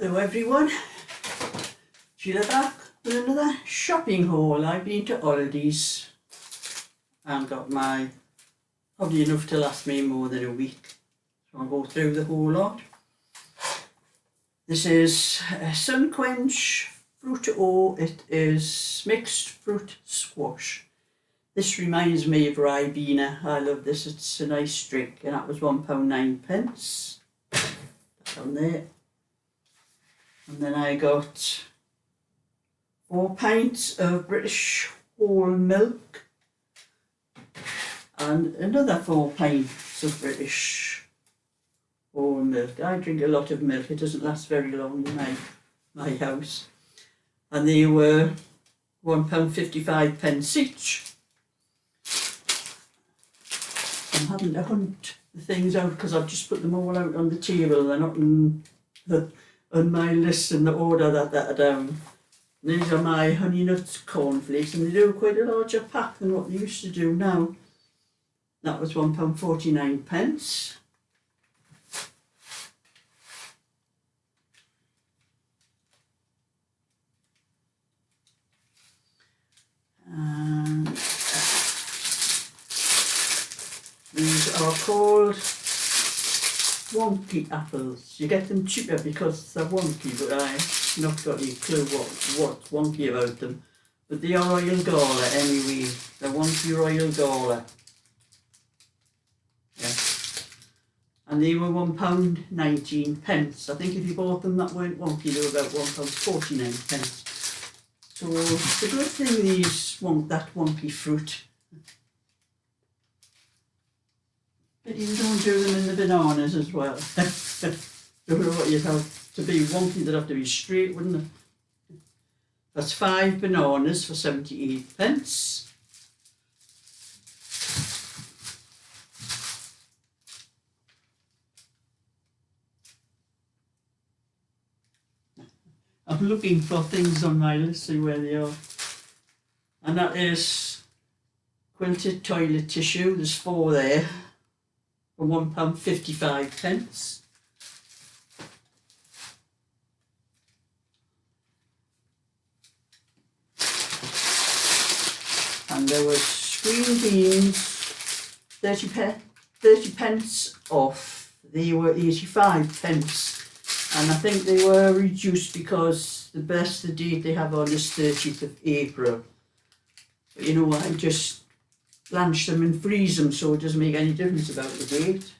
Hello everyone, Sheila back with another shopping haul. I've been to Aldi's and got my, probably enough to last me more than a week. So I'll go through the whole lot. This is a Sun Quench Fruit O. It is mixed fruit squash. This reminds me of Ribena. I love this, it's a nice drink, and that was £1.09. Down there. And then I got 4 pints of British whole milk and another 4 pints of British whole milk. I drink a lot of milk, it doesn't last very long in my house. And they were £1.55 each. I'm having to hunt the things out because I've just put them all out on the table. They're not on my list in the order that they're down. These are my honey nut cornflakes, and they do quite a larger pack than what they used to do now. That was £1.49. And these are called wonky apples. You get them cheaper because they're wonky, but I've not got any clue what's wonky about them. But they are Royal Gala anyway. They're wonky Royal Gala. Yeah. And they were £1.19. I think if you bought them that weren't wonky, they were about £1.49. So it's a good thing these want that wonky fruit. But you don't do them in the bananas as well. Don't know what you'd have to be wonky, they'd have to be straight, wouldn't it? That's 5 bananas for 78p. I'm looking for things on my list, see where they are. And that is quilted toilet tissue, there's 4 there. For £1.55. And there was green beans, 30p off. They were 85p. And I think they were reduced because the date they have on is 30th of April. But you know, I just blanch them and freeze them, so it doesn't make any difference about the date.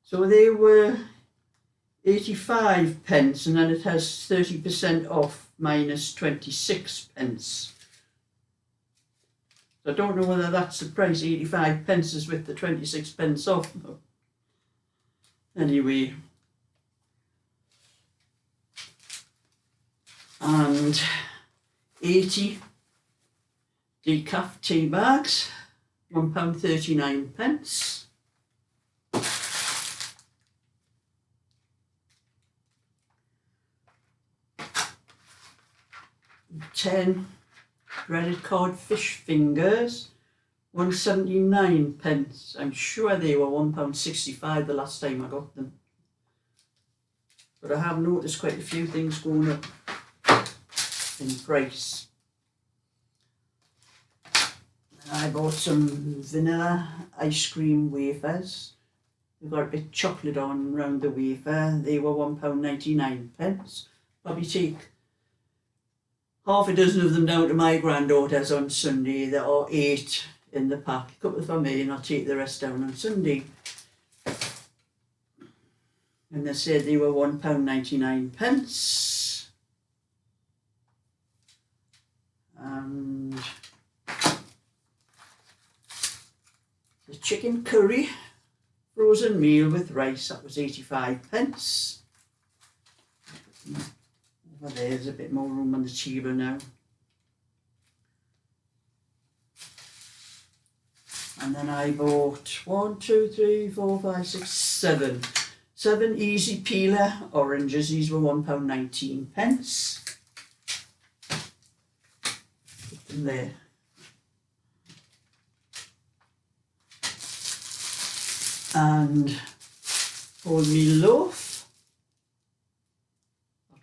So they were 85p, and then it has 30% off minus 26p. So I don't know whether that's the price. 85p is with the 26p off. Anyway. And 80 decaf tea bags, £1.39. £10 credit card fish fingers, £1.79. I'm sure they were £1.65 the last time I got them. But I have noticed quite a few things going up in price. I bought some vanilla ice cream wafers. They've got a bit of chocolate on around the wafer. They were £1.99. Probably take half a dozen of them down to my granddaughter's on Sunday. There are 8 in the pack. A couple for me, and I'll take the rest down on Sunday. And they said they were £1.99. And the chicken curry frozen meal with rice, that was 85p. Over there's a bit more room on the table now. And then I bought 7 easy peeler oranges. These were £1.19. Put them there. And wholemeal loaf,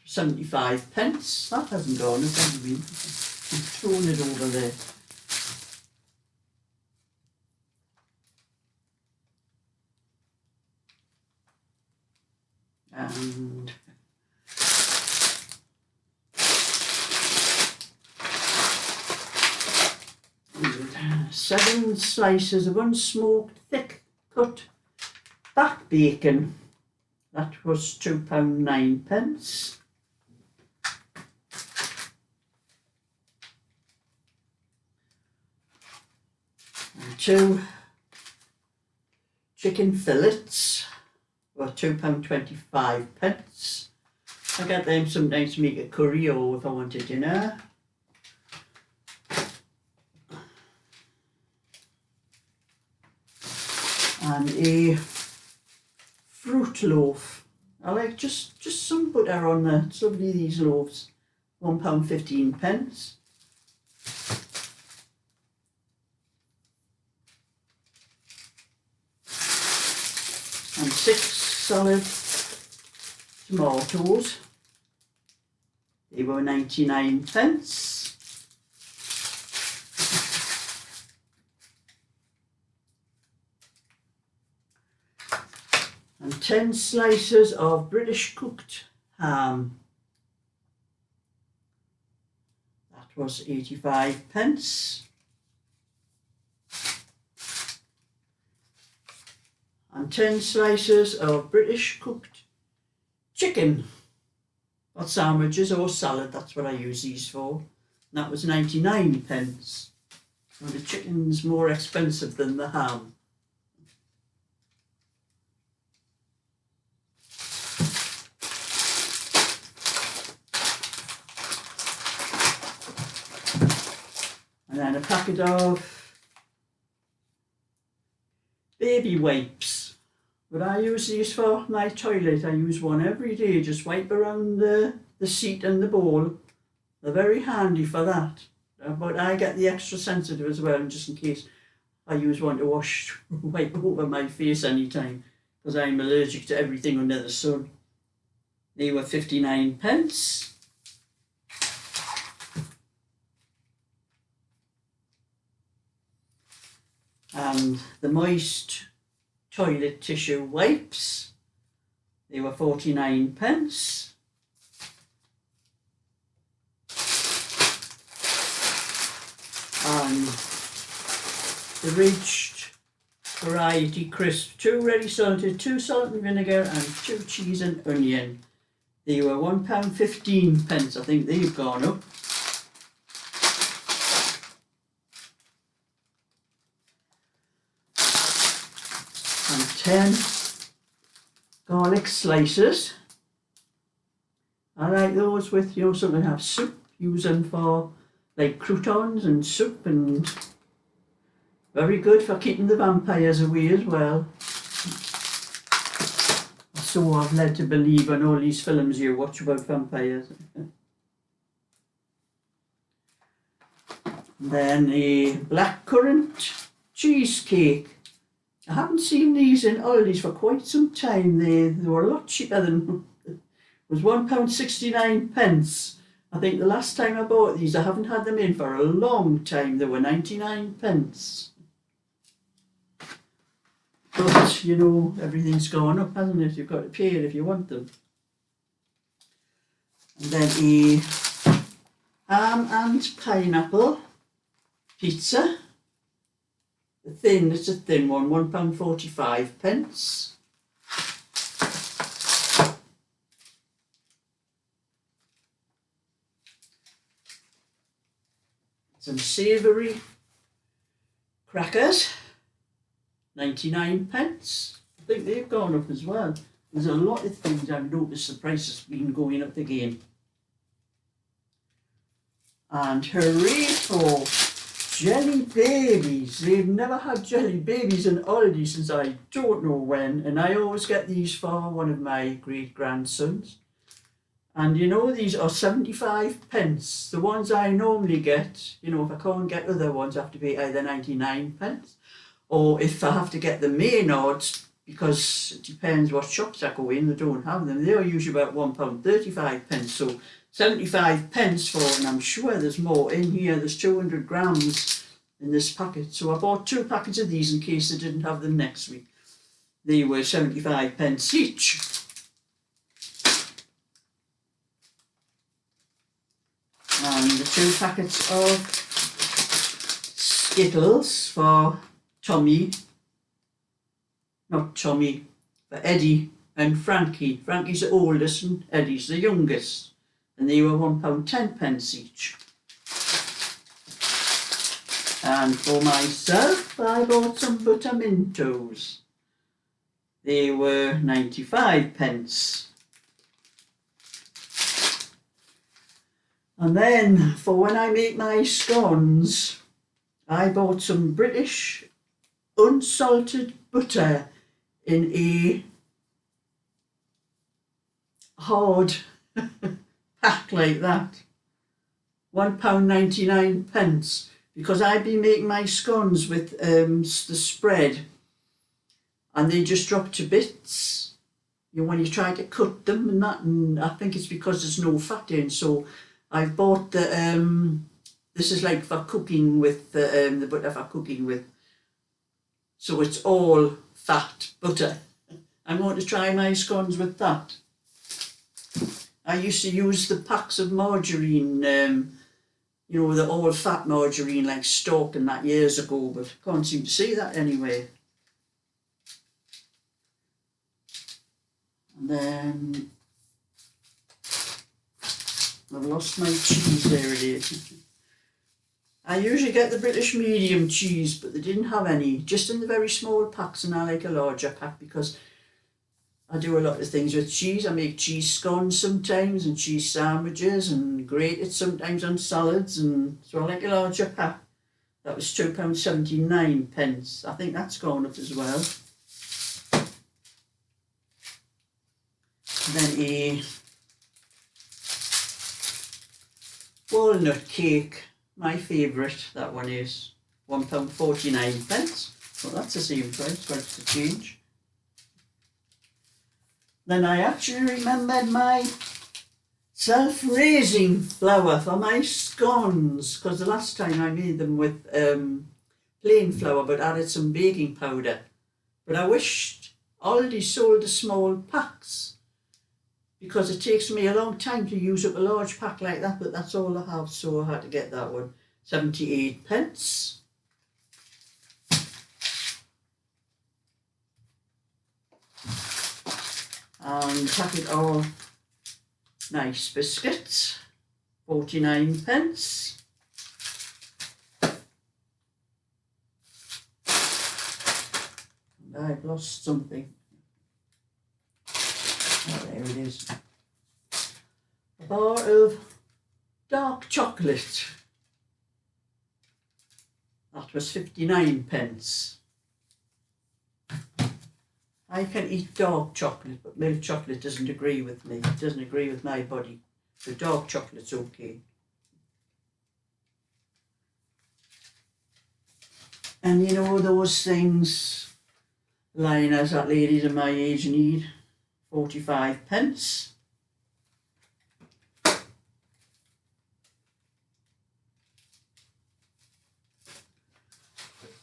75 pence. That hasn't gone, it hasn't been. I've thrown it over there. And seven slices of unsmoked thick cut back bacon. That was £2.09. And 2 chicken fillets were £2.25. I get them sometimes to make a curry or if I wanted dinner. And a fruit loaf. I like just some butter on there. It's lovely, these loaves. £1.15. And 6 solid tomatoes. They were 99p. And 10 slices of British cooked ham. That was 85p. And 10 slices of British cooked chicken. Or sandwiches or salad, that's what I use these for. And that was 99p. And the chicken's more expensive than the ham. And then a packet of baby wipes. What I use these for my toilet, I use one every day, just wipe around the seat and the bowl. They're very handy for that. But I get the extra sensitive as well, just in case I use one to wipe over my face anytime, because I'm allergic to everything under the sun. They were 59p. And the moist toilet tissue wipes, they were 49p. And the Ridged Variety Crisp, 2 ready salted, 2 salt and vinegar and 2 cheese and onion. They were £1.15. I think they've gone up. And 10 garlic slices. I like those with, you know, something have soup, use them for like croutons and soup, and very good for keeping the vampires away as well. So I've led to believe on all these films you watch about vampires. Then a blackcurrant cheesecake. I haven't seen these in Aldi's for quite some time. They were a lot cheaper than, it was £1.69. I think the last time I bought these, I haven't had them in for a long time. They were 99p. But, you know, everything's gone up, hasn't it? You've got to pay it if you want them. And then a ham and pineapple pizza. It's a thin one, £1.45. Some savoury crackers, 99p. I think they've gone up as well. There's a lot of things I've noticed the price has been going up again. And hooray for jelly babies. They've never had jelly babies in Aldi since I don't know when, and I always get these for one of my great grandsons. And you know, these are 75p. The ones I normally get, you know, if I can't get other ones, I have to pay either 99p, or if I have to get the Maynards, because it depends what shops I go in, they don't have them. They are usually about £1.35, so 75 pence for, and I'm sure there's more in here. There's 200 grams in this packet, so I bought 2 packets of these in case they didn't have them next week. They were 75 pence each. And the 2 packets of Skittles for Tommy, not Tommy, for Eddie and Frankie. Frankie's the oldest and Eddie's the youngest, and they were £1.10 each. And for myself, I bought some Buttermintos. They were 95 pence. And then for when I make my scones, I bought some British unsalted butter in a hard pack like that. £1.99, because I've been making my scones with the spread, and they just drop to bits, you know, when you try to cut them and that, and I think it's because there's no fat in. So I've bought the this is like for cooking with the butter for cooking with, so it's all fat butter. I'm going to try my scones with that. I used to use the packs of margarine, you know, the all fat margarine like Stock and that years ago, but I can't seem to see that anyway. And then I've lost my cheese, there it is. I usually get the British medium cheese, but they didn't have any, just in the very small packs, and I like a larger pack because I do a lot of things with cheese. I make cheese scones sometimes and cheese sandwiches and grate it sometimes on salads, and so I like a larger pack. That was £2.79. I think that's gone up as well. And then a walnut cake, my favourite, that one is £1.49. Well, that's the same price, what's the change? Then I actually remembered my self-raising flour for my scones, because the last time I made them with plain flour but added some baking powder. But I wished Aldi sold the small packs, because it takes me a long time to use up a large pack like that, but that's all I have, so I had to get that one. 78 pence. And a packet of nice biscuits, 49 pence. And I've lost something. Oh, there it is. A bar of dark chocolate. That was 59 pence. I can eat dark chocolate, but milk chocolate doesn't agree with me. It doesn't agree with my body. So dark chocolate's okay. And you know those things, liners that ladies of my age need, 45 pence.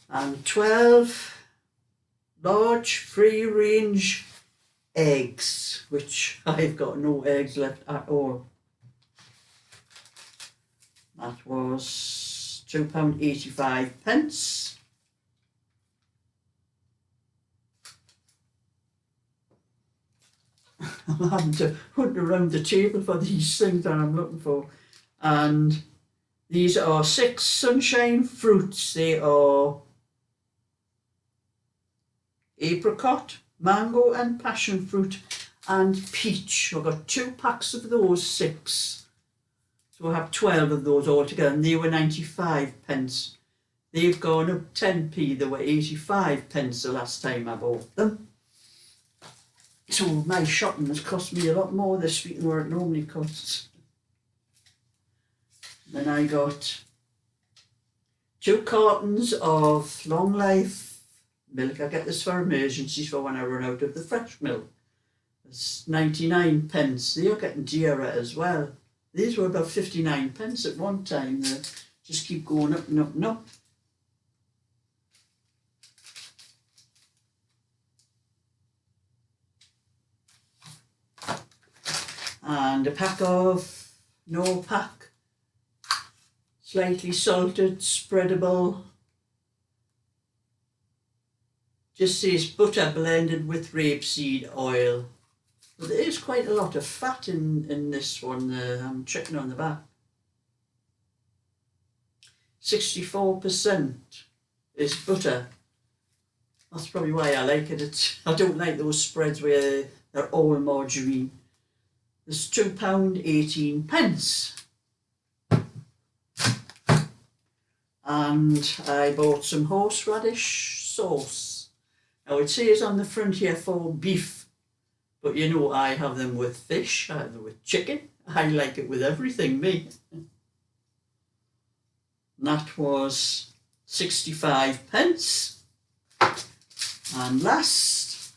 And 12 large free-range eggs, which I've got no eggs left at all. That was £2.85. I'm having to hunt around the table for these things that I'm looking for. And these are 6 sunshine fruits. They are apricot, mango and passion fruit and peach. I've got 2 packs of those 6. So I have 12 of those altogether, and they were 95 pence. They've gone up 10p. They were 85 pence the last time I bought them. So my shopping has cost me a lot more this week than what it normally costs. Then I got 2 cartons of long life milk. I get this for emergencies for when I run out of the fresh milk. It's 99 pence. They are getting dearer as well. These were about 59 pence at one time. They just keep going up and up and up. And a pack of no pack, slightly salted, spreadable. Just says butter blended with rapeseed oil. But there is quite a lot of fat in this one. I'm checking on the back. 64% is butter. That's probably why I like it. I don't like those spreads where they're all margarine. There's £2.18. And I bought some horseradish sauce. Now it says on the front here for beef, but you know I have them with fish, I have them with chicken. I like it with everything, me. And that was 65p. And last,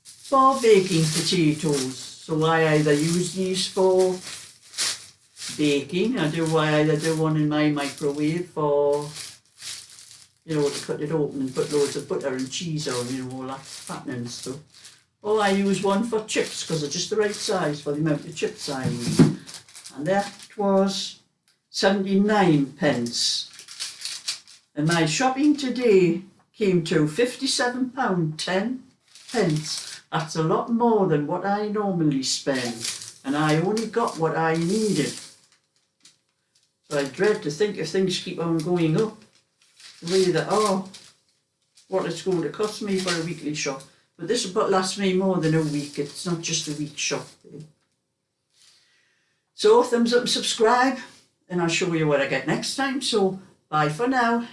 for baking potatoes. So I either use these for baking, I either do one in my microwave for, you know, to cut it open and put loads of butter and cheese on, you know, all that fattening stuff. Or I use one for chips because they're just the right size for the amount of chips I use. And that was 79p. And my shopping today came to £57.10. That's a lot more than what I normally spend. And I only got what I needed. So I dread to think if things keep on going up, the way that, what it's going to cost me for a weekly shop. But this will last me more than a week. It's not just a week shop. So thumbs up and subscribe, and I'll show you what I get next time. So bye for now.